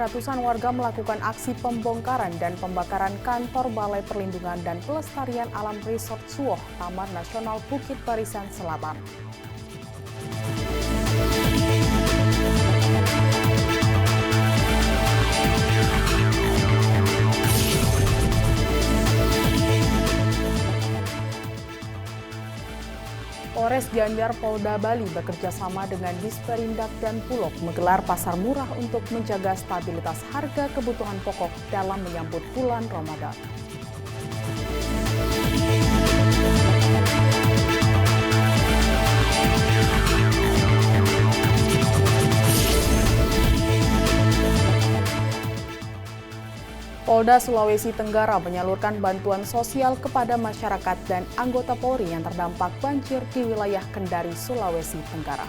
ratusan warga melakukan aksi pembongkaran dan pembakaran kantor Balai Perlindungan dan Pelestarian Alam Resort Suwoh, Taman Nasional Bukit Barisan Selatan. Polres Gianyar Polda Bali bekerja sama dengan Disperindak dan Bulog menggelar pasar murah untuk menjaga stabilitas harga kebutuhan pokok dalam menyambut bulan Ramadan. Polda Sulawesi Tenggara menyalurkan bantuan sosial kepada masyarakat dan anggota Polri yang terdampak banjir di wilayah Kendari, Sulawesi Tenggara.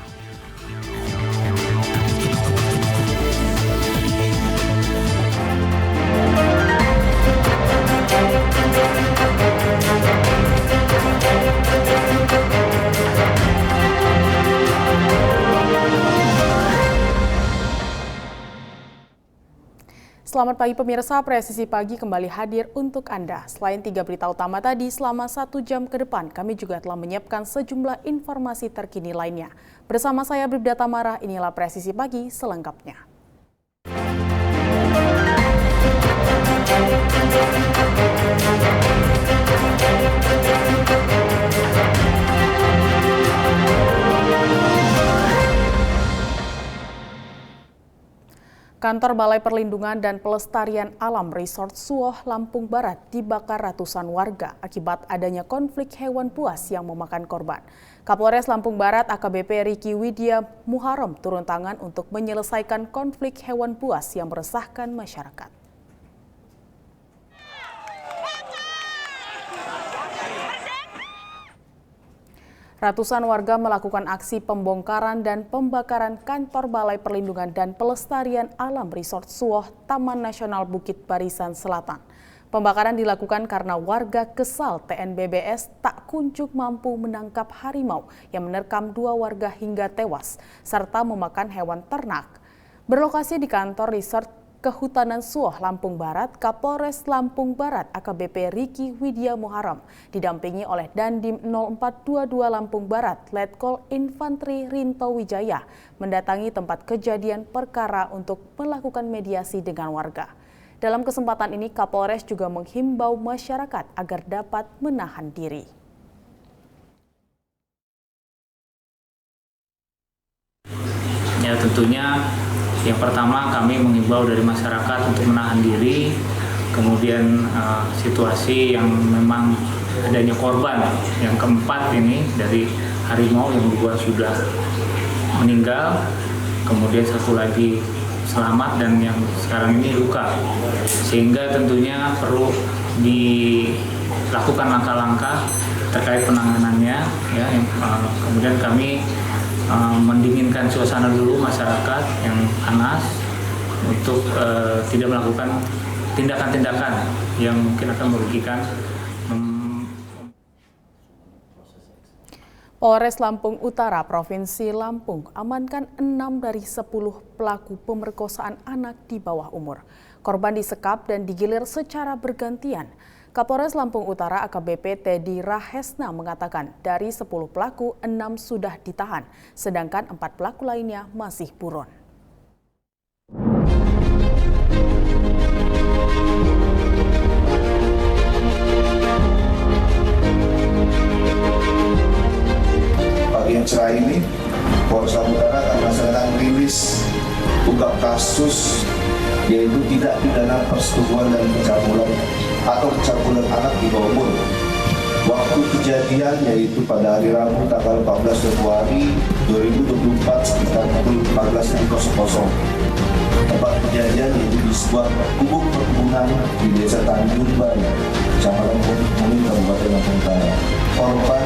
Selamat pagi pemirsa, Presisi Pagi kembali hadir untuk Anda. Selain 3 berita utama tadi, selama 1 jam ke depan kami juga telah menyiapkan sejumlah informasi terkini lainnya. Bersama saya Bribda Tamara, inilah Presisi Pagi selengkapnya. Kantor Balai Perlindungan dan Pelestarian Alam Resort Suwoh, Lampung Barat dibakar ratusan warga akibat adanya konflik hewan buas yang memakan korban. Kapolres Lampung Barat AKBP Riki Widya Muharram turun tangan untuk menyelesaikan konflik hewan buas yang meresahkan masyarakat. Ratusan warga melakukan aksi pembongkaran dan pembakaran kantor Balai Perlindungan dan Pelestarian Alam Resort Suwoh, Taman Nasional Bukit Barisan Selatan. Pembakaran dilakukan karena warga kesal TNBBS tak kunjung mampu menangkap harimau yang menerkam 2 warga hingga tewas, serta memakan hewan ternak. Berlokasi di kantor Resort Kehutanan Suwoh, Lampung Barat, Kapolres Lampung Barat AKBP Riki Widya Muharram didampingi oleh Dandim 0422 Lampung Barat, Letkol Infantri Rinto Wijaya mendatangi tempat kejadian perkara untuk melakukan mediasi dengan warga. Dalam kesempatan ini, Kapolres juga menghimbau masyarakat agar dapat menahan diri. Ya, tentunya yang pertama kami mengimbau dari masyarakat untuk menahan diri, kemudian situasi yang memang adanya korban. Yang keempat ini dari harimau yang 2 sudah meninggal, kemudian 1 lagi selamat dan yang sekarang ini luka. Sehingga tentunya perlu dilakukan langkah-langkah terkait penanganannya. Ya, kemudian kami mendinginkan suasana dulu masyarakat yang panas untuk tidak melakukan tindakan-tindakan yang mungkin akan merugikan. Polres Lampung Utara Provinsi Lampung amankan 6 dari 10 pelaku pemerkosaan anak di bawah umur. Korban disekap dan digilir secara bergantian. Kapolres Lampung Utara AKBP Teddy Rahesna mengatakan dari 10 pelaku 6 sudah ditahan, sedangkan 4 pelaku lainnya masih buron. Pagi yang cerah ini, Polres Lampung Utara akan melaksanakan rilis ungkap kasus yaitu tidak pidana persetubuhan dan pencabulan atau pencabulan anak di bawah umur. Waktu kejadian yaitu pada hari Rabu tanggal 14 Februari 2024 sekitar pukul 14.00. Tempat kejadian yaitu di sebuah gubuk perkebunan di Desa Tanjung Bari, Kecamatan Bukit, Kabupaten Lampung Utara. Korban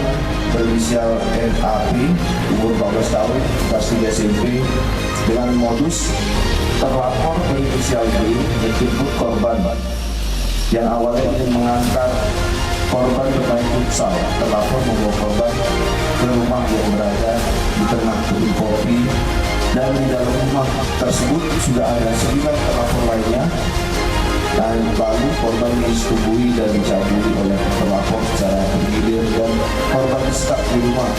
berinisial NAP, umur 14 tahun, kelas 3 SMP, dengan modus terlapor berinisial B menjemput korban yang awalnya ingin mengantar korban bermain futsal. Terlapor membawa korban ke rumah yang berada di tengah kebun kopi dan di dalam rumah tersebut sudah ada 9 terlapor lainnya. Dan lalu korban disetubuhi dan dicabuli oleh terlapor secara bergilir dan korban disekap di rumah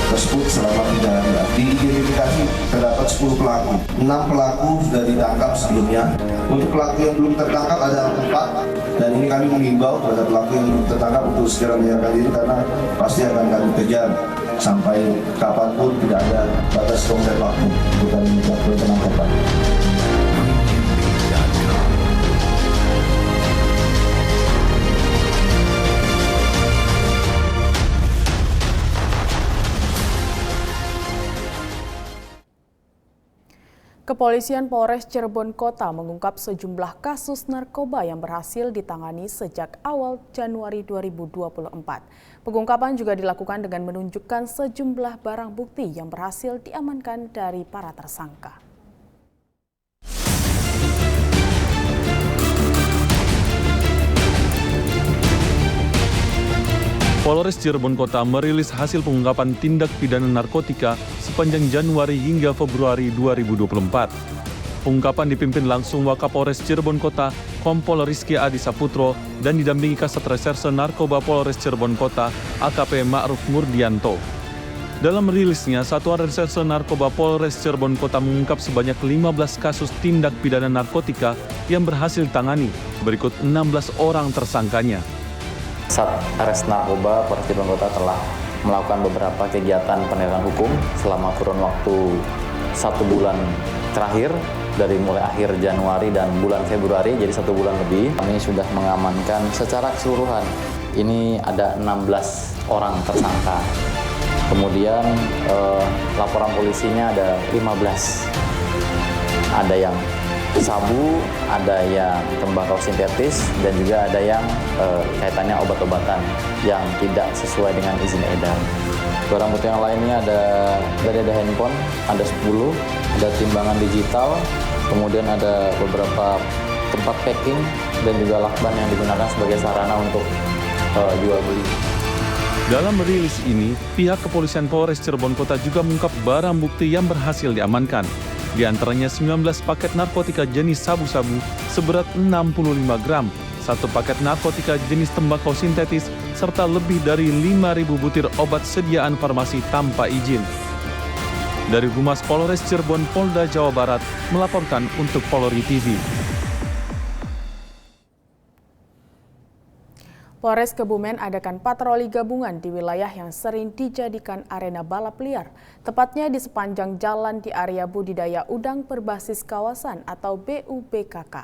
tersebut selama 3 hari. Diidentifikasi terdapat 10 pelaku. 6 pelaku sudah ditangkap sebelumnya. Untuk pelaku yang belum tertangkap ada 4, dan ini kami mengimbau kepada pelaku yang belum tertangkap untuk segera menyerahkan diri karena pasti akan kami kejar sampai kapanpun. Tidak ada batas konkret waktu untuk kami melakukan penangkapan. Kepolisian Polres Cirebon Kota mengungkap sejumlah kasus narkoba yang berhasil ditangani sejak awal Januari 2024. Pengungkapan juga dilakukan dengan menunjukkan sejumlah barang bukti yang berhasil diamankan dari para tersangka. Polres Cirebon Kota merilis hasil pengungkapan tindak pidana narkotika sepanjang Januari hingga Februari 2024. Pengungkapan dipimpin langsung Wakapolres Cirebon Kota, Kompol Rizky Adi Saputro, dan didampingi Kasat Reserse Narkoba Polres Cirebon Kota, AKP Ma'ruf Murdianto. Dalam rilisnya, Satuan Reserse Narkoba Polres Cirebon Kota mengungkap sebanyak 15 kasus tindak pidana narkotika yang berhasil ditangani. Berikut 16 orang tersangkanya. Satres Narkoba Polres Cirebon Kota telah melakukan beberapa kegiatan penegakan hukum selama kurun waktu 1 bulan terakhir, dari mulai akhir Januari dan bulan Februari, jadi 1 bulan lebih. Kami sudah mengamankan secara keseluruhan, ini ada 16 orang tersangka. Kemudian laporan polisinya ada 15. Ada yang sabu, ada yang tembakau sintetis, dan juga ada yang kaitannya obat-obatan yang tidak sesuai dengan izin edar. Barang bukti yang lainnya ada handphone, ada 10, ada timbangan digital, kemudian ada beberapa tempat packing dan juga lakban yang digunakan sebagai sarana untuk jual beli. Dalam rilis ini, pihak Kepolisian Polres Cirebon Kota juga mengungkap barang bukti yang berhasil diamankan. Di antaranya 19 paket narkotika jenis sabu-sabu seberat 65 gram, 1 paket narkotika jenis tembakau sintetis, serta lebih dari 5.000 butir obat sediaan farmasi tanpa izin. Dari Humas Polres Cirebon, Polda Jawa Barat melaporkan untuk Polri TV. Polres Kebumen adakan patroli gabungan di wilayah yang sering dijadikan arena balap liar, tepatnya di sepanjang jalan di area budidaya udang berbasis kawasan atau BUBKK.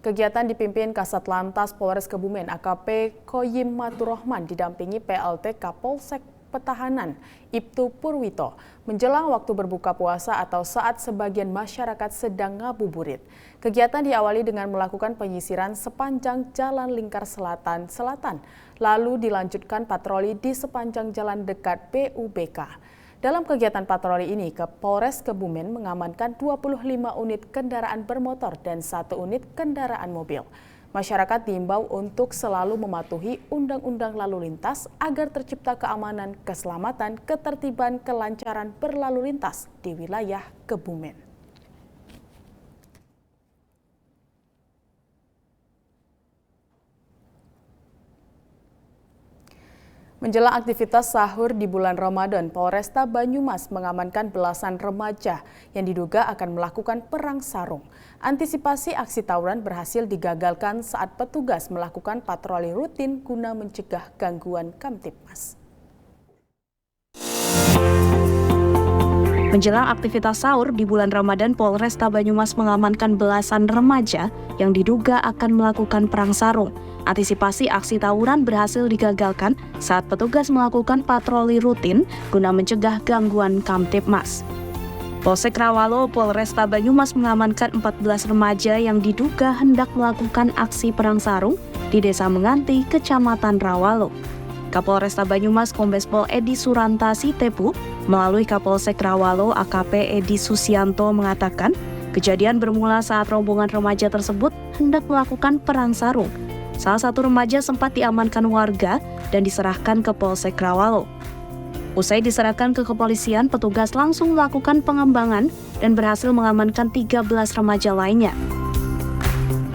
Kegiatan dipimpin Kasat Lantas Polres Kebumen AKP Koyim Maturrohman didampingi PLT Kapolsek Petahanan Ibtu Purwito menjelang waktu berbuka puasa atau saat sebagian masyarakat sedang ngabuburit. Kegiatan diawali dengan melakukan penyisiran sepanjang Jalan Lingkar Selatan, lalu dilanjutkan patroli di sepanjang jalan dekat BUBK. Dalam kegiatan patroli ini, Polres Kebumen mengamankan 25 unit kendaraan bermotor dan 1 unit kendaraan mobil. Masyarakat diimbau untuk selalu mematuhi undang-undang lalu lintas agar tercipta keamanan, keselamatan, ketertiban, kelancaran berlalu lintas di wilayah Kebumen. Menjelang aktivitas sahur di bulan Ramadan, Polresta Banyumas mengamankan belasan remaja yang diduga akan melakukan perang sarung. Antisipasi aksi tawuran berhasil digagalkan saat petugas melakukan patroli rutin guna mencegah gangguan Kamtibmas. Menjelang aktivitas sahur di bulan Ramadan, Polresta Banyumas mengamankan belasan remaja yang diduga akan melakukan perang sarung. Antisipasi aksi tawuran berhasil digagalkan saat petugas melakukan patroli rutin guna mencegah gangguan Kamtibmas. Polsek Rawalo, Polresta Banyumas mengamankan 14 remaja yang diduga hendak melakukan aksi perang sarung di Desa Menganti, Kecamatan Rawalo. Kapolresta Banyumas Kombes Pol Edi Suranta Sitepu melalui Kapolsek Rawalo AKP Edi Susianto mengatakan kejadian bermula saat rombongan remaja tersebut hendak melakukan perang sarung. Salah satu remaja sempat diamankan warga dan diserahkan ke Polsek Rawalo. Usai diserahkan ke kepolisian, petugas langsung melakukan pengembangan dan berhasil mengamankan 13 remaja lainnya.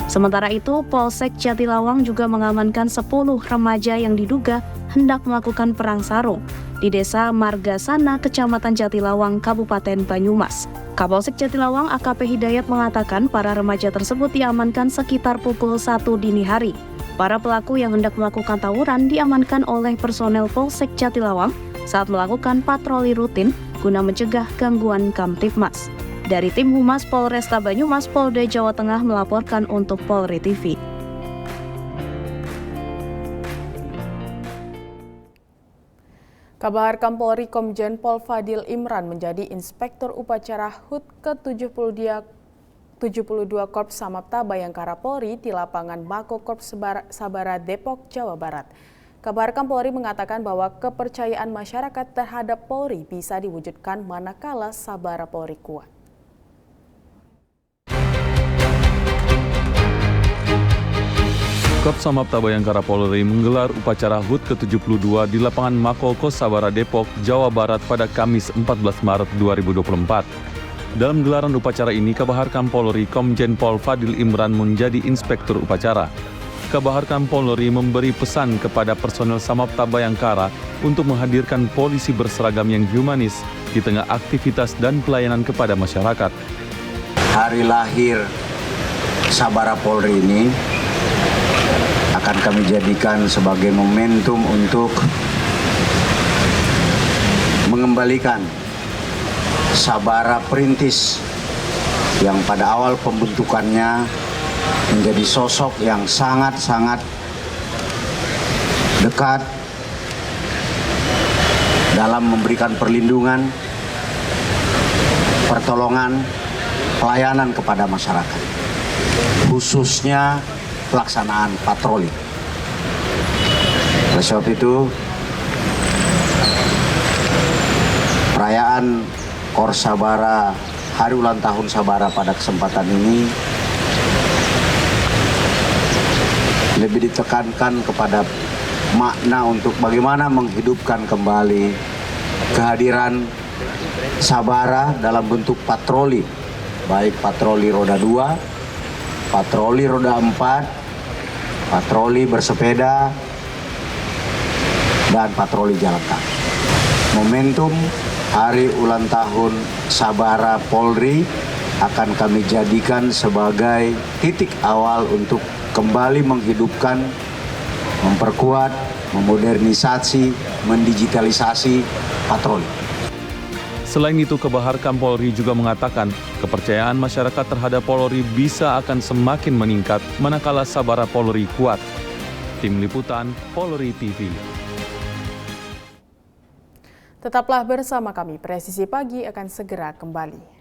Sementara itu, Polsek Jatilawang juga mengamankan 10 remaja yang diduga hendak melakukan perang sarung di Desa Margasana, Kecamatan Jatilawang, Kabupaten Banyumas. Kapolsek Jatilawang AKP Hidayat mengatakan para remaja tersebut diamankan sekitar pukul 1 dini hari. Para pelaku yang hendak melakukan tawuran diamankan oleh personel Polsek Jatilawang saat melakukan patroli rutin guna mencegah gangguan Kamtibmas. Dari tim Humas Polresta Banyumas, Polda Jawa Tengah melaporkan untuk Polri TV. Kabar Kapolri Komjen Pol Fadil Imran menjadi Inspektur Upacara HUT ke-72 Korps Samapta Bayangkara Polri di lapangan Mako Korps Sabara Depok, Jawa Barat. Kabar Kapolri mengatakan bahwa kepercayaan masyarakat terhadap Polri bisa diwujudkan manakala Sabara Polri kuat. Korps Samapta Bayangkara Polri menggelar upacara HUT ke-72 di lapangan Mako Kos Sabara Depok, Jawa Barat pada Kamis 14 Maret 2024. Dalam gelaran upacara ini, Kabaharkam Polri Komjen Pol Fadil Imran menjadi Inspektur Upacara. Kabaharkam Polri memberi pesan kepada personel Samapta Bayangkara untuk menghadirkan polisi berseragam yang humanis di tengah aktivitas dan pelayanan kepada masyarakat. Hari lahir Sabara Polri ini akan kami jadikan sebagai momentum untuk mengembalikan Sabara Perintis yang pada awal pembentukannya menjadi sosok yang sangat-sangat dekat dalam memberikan perlindungan, pertolongan, pelayanan kepada masyarakat, khususnya pelaksanaan patroli. Oleh sebab itu, perayaan Korps Sabara, Hari Ulang Tahun Sabara pada kesempatan ini lebih ditekankan kepada makna untuk bagaimana menghidupkan kembali kehadiran Sabara dalam bentuk patroli, baik patroli roda 2, patroli roda 4, patroli bersepeda, dan patroli jalan kaki. Momentum Hari Ulang Tahun Sabara Polri akan kami jadikan sebagai titik awal untuk kembali menghidupkan, memperkuat, memodernisasi, mendigitalisasi patroli. Selain itu, Kabaharkam Polri juga mengatakan kepercayaan masyarakat terhadap Polri bisa akan semakin meningkat manakala Sabara Polri kuat. Tim Liputan Polri TV. Tetaplah bersama kami, Presisi Pagi akan segera kembali.